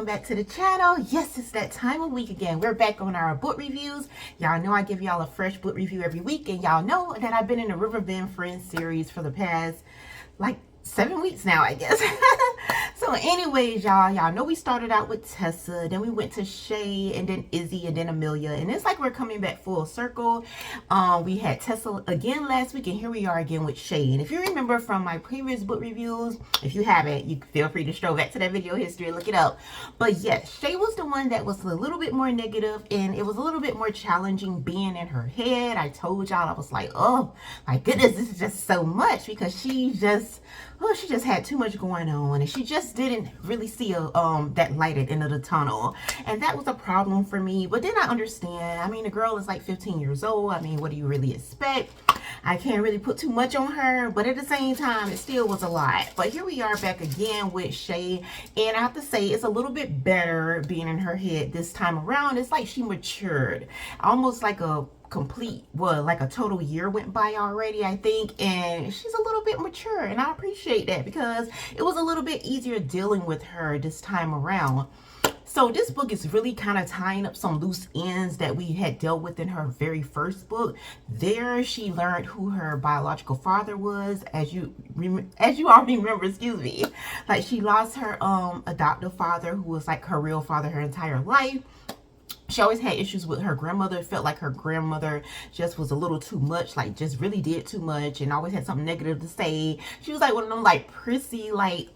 welcome back to the channel. Yes, it's that time of week again. We're back on our book reviews. Y'all know I give y'all a fresh book review every week, and y'all know that I've been in the Riverbend Friends series for the past like 7 weeks now, I guess. So anyways, y'all know we started out with Tessa, then we went to Shay, and then Izzy, and then Amelia, and it's like we're coming back full circle. We had Tessa again last week, and here we are again with Shay. And if you remember from my previous book reviews, if you haven't, you feel free to stroll back to that video history and look it up. But yes, Shay was the one that was a little bit more negative, and it was a little bit more challenging being in her head. I told y'all, I was like, oh my goodness, this is just so much, because she just had too much going on, and she just didn't really see that light at the end of the tunnel, and that was a problem for me. But then I understand. I mean, the girl is like 15 years old. I mean, what do you really expect? I can't really put too much on her, but at the same time, it still was a lot. But here we are back again with Shay, and I have to say it's a little bit better being in her head this time around. It's like she matured, almost like a like a total year went by already, I think, and she's a little bit mature, and I appreciate that, because it was a little bit easier dealing with her this time around. So this book is really kind of tying up some loose ends that we had dealt with in her very first book. There she learned who her biological father was, as you already remember, excuse me. Like, she lost her adoptive father, who was like her real father her entire life. She always had issues with her grandmother. It felt like her grandmother just was a little too much, like just really did too much, and always had something negative to say. She was like one of them like prissy, like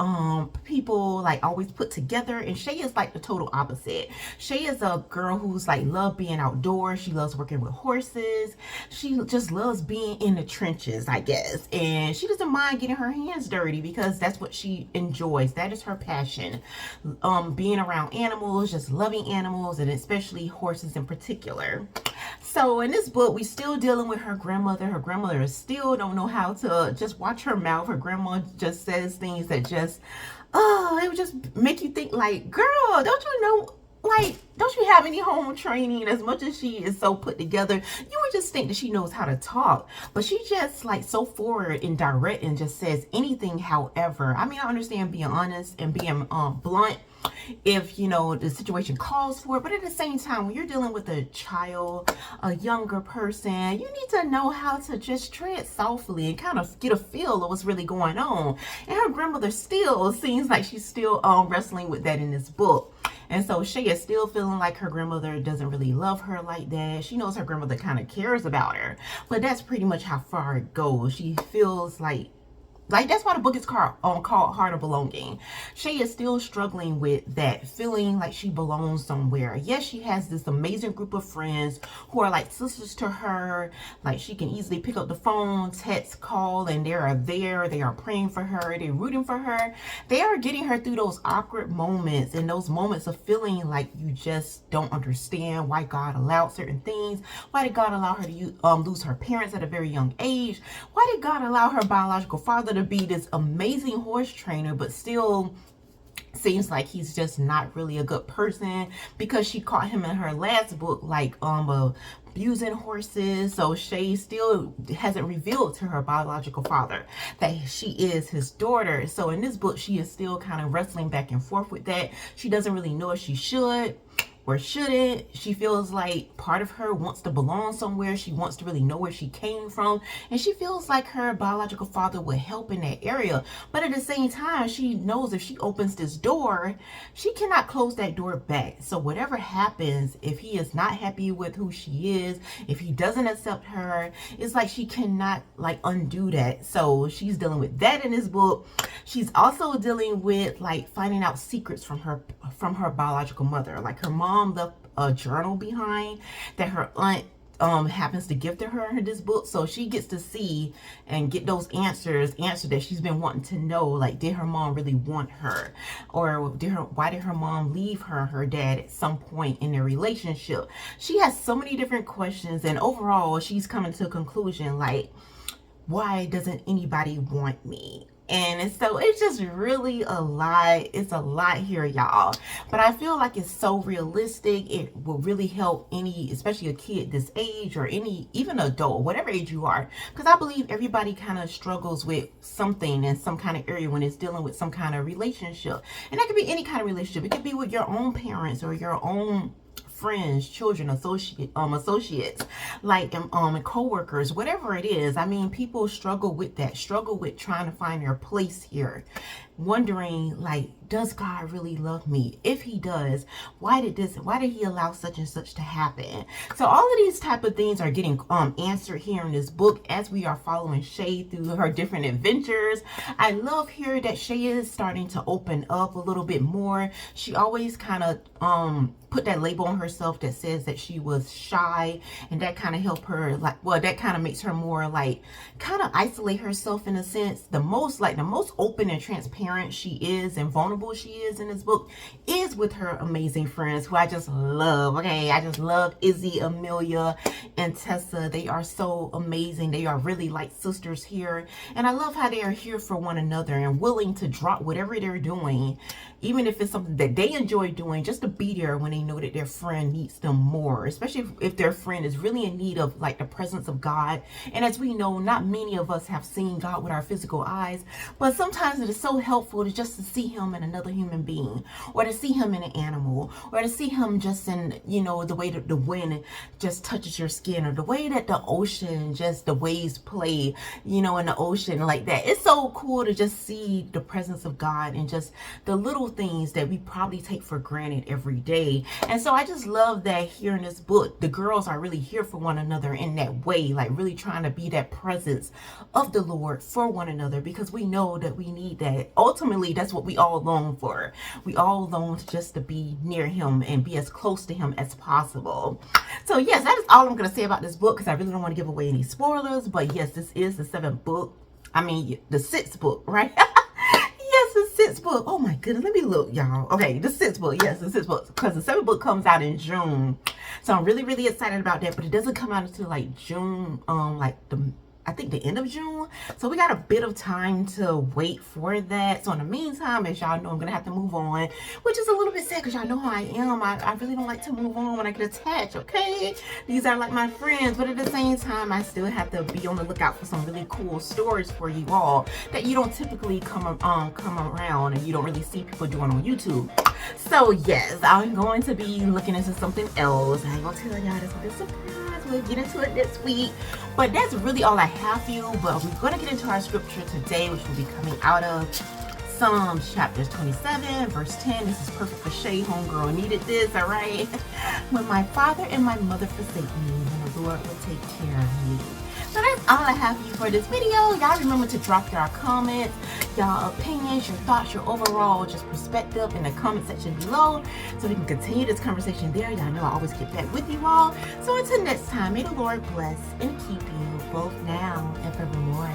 people like always put together, and Shay is like the total opposite. Shay is a girl who's like love being outdoors. She loves working with horses. She just loves being in the trenches, I guess, and she doesn't mind getting her hands dirty, because that's what she enjoys. That is her passion. Being around animals, just loving animals, and especially horses in particular. So in this book, we still dealing with her grandmother. Her grandmother still don't know how to just watch her mouth. Her grandma just says things that just, it would just make you think like, girl, don't you know, like, don't you have any home training? As much as she is so put together, you would just think that she knows how to talk, but she just like so forward and direct and just says anything. However, I mean, I understand being honest and being blunt if you know the situation calls for it, but at the same time, when you're dealing with a child, a younger person, you need to know how to just tread softly and kind of get a feel of what's really going on. And her grandmother still seems like she's still wrestling with that in this book. And so Shay is still feeling like her grandmother doesn't really love her like that. She knows her grandmother kind of cares about her, but that's pretty much how far it goes. She feels like that's why the book is called Heart of Belonging. Shay is still struggling with that, feeling like she belongs somewhere. Yes, she has this amazing group of friends who are like sisters to her. Like, she can easily pick up the phone, text, call, and they are there. They are praying for her. They're rooting for her. They are getting her through those awkward moments and those moments of feeling like you just don't understand why God allowed certain things. Why did God allow her to lose her parents at a very young age? Why did God allow her biological father to be this amazing horse trainer, but still seems like he's just not really a good person? Because she caught him in her last book like abusing horses. So Shay still hasn't revealed to her biological father that she is his daughter. So in this book, she is still kind of wrestling back and forth with that. She doesn't really know if she should or shouldn't. She feels like part of her wants to belong somewhere. She wants to really know where she came from, and she feels like her biological father would help in that area. But at the same time, she knows if she opens this door, she cannot close that door back. So whatever happens, if he is not happy with who she is, if he doesn't accept her, it's like she cannot like undo that. So she's dealing with that in this book. She's also dealing with like finding out secrets from her biological mother. Like, her mom left a journal behind that her aunt happens to give to her in this book. So she gets to see and get those answers that she's been wanting to know. Like, did her mom really want her, or why did her mom leave her and her dad at some point in their relationship? She has so many different questions, and overall she's coming to a conclusion like, why doesn't anybody want me? And so it's just really a lot. It's a lot here, y'all. But I feel like it's so realistic. It will really help any, especially a kid this age or any, even adult, whatever age you are. Because I believe everybody kind of struggles with something in some kind of area when it's dealing with some kind of relationship. And that could be any kind of relationship. It could be with your own parents or your own friends, children, associates, like and co-workers, whatever it is. I mean, people struggle with that, struggle with trying to find their place here, wondering like, does God really love me? If he does, why did he allow such and such to happen? So all of these type of things are getting answered here in this book as we are following Shay through her different adventures. I love here that Shay is starting to open up a little bit more. She always kind of put that label on herself that says that she was shy, and that kind of helped her, like, well, that kind of makes her more like kind of isolate herself in a sense. The most open and transparent she is and vulnerable she is in this book is with her amazing friends who I just love. Okay, I just love Izzy, Amelia, and Tessa. They are so amazing. They are really like sisters here, and I love how they are here for one another and willing to drop whatever they're doing, even if it's something that they enjoy doing, just to be there when they know that their friend needs them more, especially if their friend is really in need of like the presence of God. And as we know, not many of us have seen God with our physical eyes, but sometimes it is so helpful to just to see him in another human being, or to see him in an animal, or to see him just in, you know, the way that the wind just touches your skin, or the way that the ocean, just the waves play, you know, in the ocean like that. It's so cool to just see the presence of God and just the little things that we probably take for granted every day. And so I just love that here in this book, the girls are really here for one another in that way, like really trying to be that presence of the Lord for one another, because we know that we need that. Ultimately, that's what we all long for. We all long just to be near him and be as close to him as possible. So yes, that is all I'm going to say about this book, because I really don't want to give away any spoilers. But yes, this is the the sixth book, right? Yes, the sixth book. Oh my goodness, let me look, y'all. Okay, the sixth book. Yes, the sixth book, because the seventh book comes out in June. So I'm really, really excited about that. But it doesn't come out until like June, I think the end of June. So we got a bit of time to wait for that. So in the meantime, as y'all know, I'm going to have to move on, which is a little bit sad because y'all know how I am. I really don't like to move on when I get attached, okay? These are like my friends, but at the same time, I still have to be on the lookout for some really cool stories for you all that you don't typically come around and you don't really see people doing on YouTube. So yes, I'm going to be looking into something else. I ain't going to tell y'all, this will be a surprise. We'll get into it this week. But that's really all I have for you. But we're going to get into our scripture today, which will be coming out of Psalms chapters 27, verse 10. This is perfect for Shay. Homegirl needed this, all right? When my father and my mother forsake me, then the Lord will take care of me. So that's all I have for you for this video. Y'all remember to drop your comments, y'all opinions, your thoughts, your overall just perspective in the comment section below, so we can continue this conversation there. Y'all know I always get back with you all. So until next time, may the Lord bless and keep you both now and forevermore.